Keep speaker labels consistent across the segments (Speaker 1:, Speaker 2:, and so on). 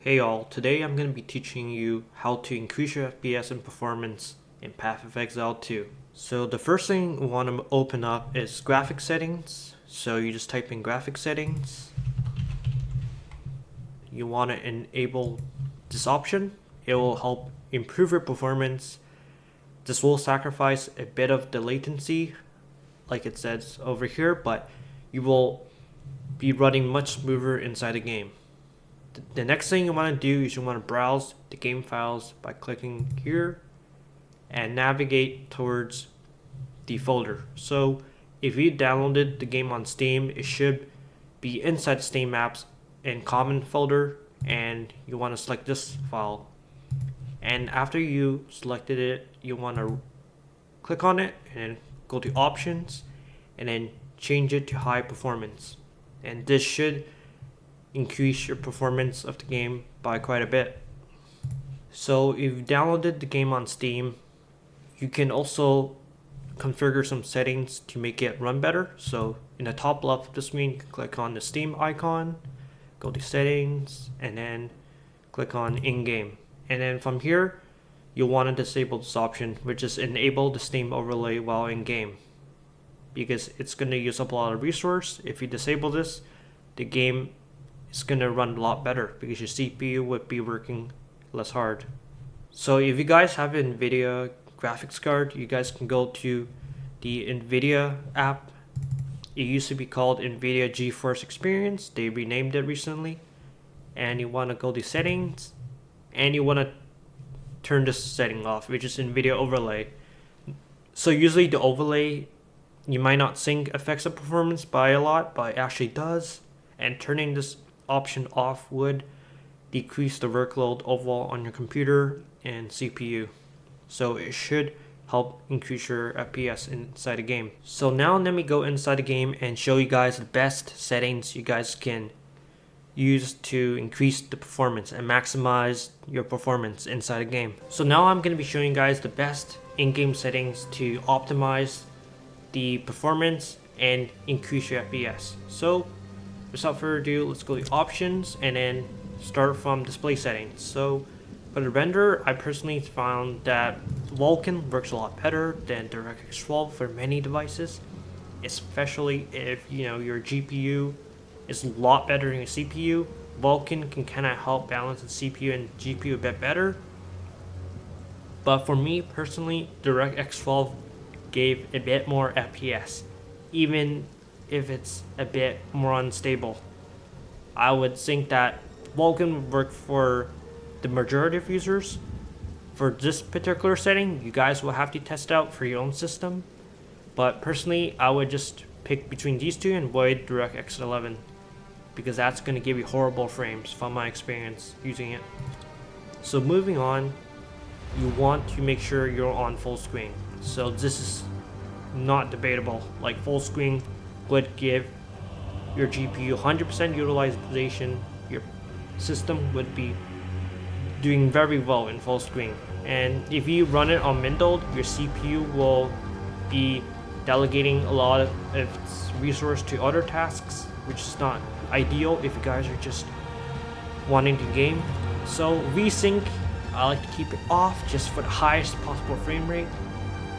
Speaker 1: Hey all, today I'm going to be teaching you how to increase your FPS and performance in Path of Exile 2. So the first thing you want to open up is graphic settings. So you just type in graphic settings. You want to enable this option. It will help improve your performance. This will sacrifice a bit of the latency, like it says over here, but you will be running much smoother inside the game. The next thing you want to do is you want to browse the game files by clicking here and navigate towards the folder. So if you downloaded the game on Steam, it should be inside Steam apps in common folder, and you want to select this file. And after you selected it, you want to click on it and go to options and then change it to high performance. And this should increase your performance of the game by quite a bit. So if you've downloaded the game on Steam, you can also configure some settings to make it run better. So in the top left of the screen, you can click on the Steam icon, go to settings, and then click on in-game. And then from here, you'll want to disable this option, which is enable the Steam overlay while in-game, because it's going to use up a lot of resource. If you disable this, the game is going to run a lot better because your CPU would be working less hard. So if you guys have an Nvidia graphics card, you guys can go to the Nvidia app. It used to be called Nvidia GeForce Experience. They renamed it recently. And you want to go to settings and you want to turn this setting off, which is Nvidia overlay. So usually the overlay, you might not think affects the performance by a lot, but it actually does. And turning this option off would decrease the workload overall on your computer and CPU. So it should help increase your FPS inside the game. So now let me go inside the game and show you guys the best settings you guys can use to increase the performance and maximize your performance inside the game. So now I'm going to be showing you guys the best in-game settings to optimize the performance and increase your FPS. So without further ado, let's go to options and then start from display settings. So for the render, I personally found that Vulkan works a lot better than DirectX 12 for many devices, especially if your GPU is a lot better than your CPU. Vulkan can kind of help balance the CPU and GPU a bit better. But for me personally, DirectX 12 gave a bit more FPS, even if it's a bit more unstable. I would think that Vulkan would work for the majority of users. For this particular setting, you guys will have to test out for your own system. But personally, I would just pick between these two and avoid DirectX 11, because that's going to give you horrible frames from my experience using it. So moving on, you want to make sure you're on full screen. So this is not debatable. Like, full screen would give your GPU 100% utilization. Your system would be doing very well in full screen. And if you run it on windowed, your CPU will be delegating a lot of its resource to other tasks, which is not ideal if you guys are just wanting to game. So VSync, I like to keep it off just for the highest possible frame rate.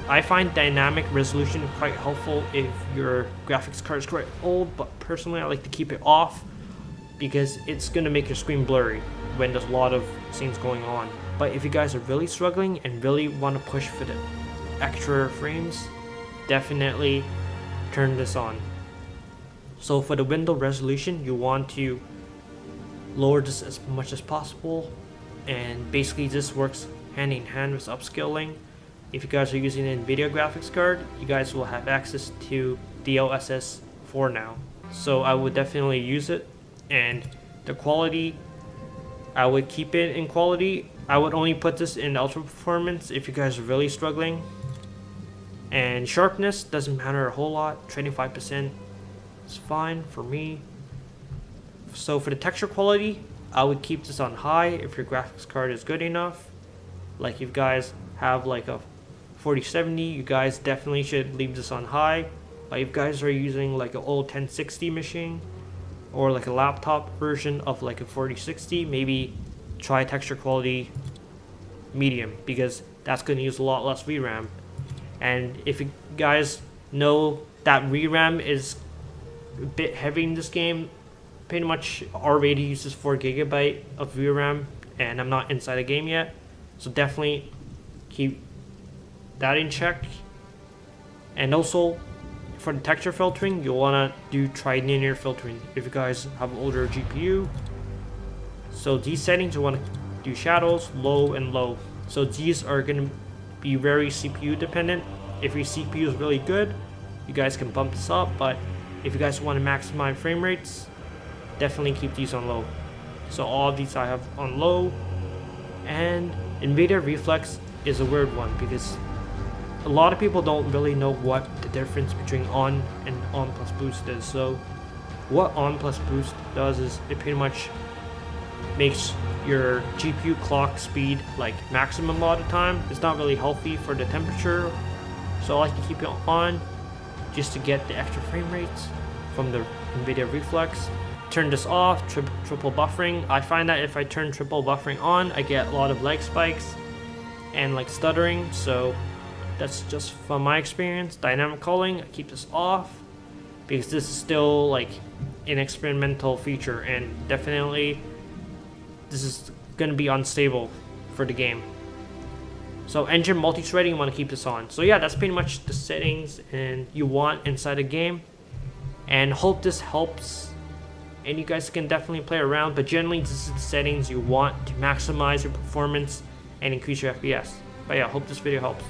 Speaker 1: I find dynamic resolution quite helpful if your graphics card is quite old, but personally I like to keep it off because it's going to make your screen blurry when there's a lot of things going on. But if you guys are really struggling and really want to push for the extra frames, definitely turn this on. So for the window resolution, you want to lower this as much as possible, and basically this works hand in hand with upscaling. If you guys are using an Nvidia graphics card, you guys will have access to DLSS 4 now. So I would definitely use it. And the quality, I would keep it in quality. I would only put this in ultra performance if you guys are really struggling. And sharpness doesn't matter a whole lot. 25% is fine for me. So for the texture quality, I would keep this on high if your graphics card is good enough. Like if you guys have like a 4070, you guys definitely should leave this on high. But if you guys are using like an old 1060 machine or like a laptop version of like a 4060, maybe try texture quality medium, because that's going to use a lot less VRAM. And if you guys know that VRAM is a bit heavy in this game, pretty much already uses 4 GB of VRAM, and I'm not inside the game yet, so definitely keep that in check. And also for the texture filtering, you'll want to do trilinear filtering if you guys have an older GPU. So these settings, you want to do shadows, low and low. So these are going to be very CPU dependent. If your CPU is really good, you guys can bump this up, but if you guys want to maximize frame rates, definitely keep these on low. So all of these I have on low. And Nvidia Reflex is a weird one, because a lot of people don't really know what the difference between on and on plus boost is. So what on plus boost does is it pretty much makes your GPU clock speed like maximum a lot of the time. It's not really healthy for the temperature, so I like to keep it on just to get the extra frame rates from the Nvidia Reflex. Turn this off, triple buffering. I find that if I turn triple buffering on, I get a lot of lag spikes and like stuttering, so that's just from my experience. Dynamic culling, I keep this off because this is still like an experimental feature, and definitely this is going to be unstable for the game. So engine multi-threading, you want to keep this on. So yeah, that's pretty much the settings and you want inside a game, and hope this helps. And you guys can definitely play around, but generally this is the settings you want to maximize your performance and increase your FPS. But yeah, hope this video helps.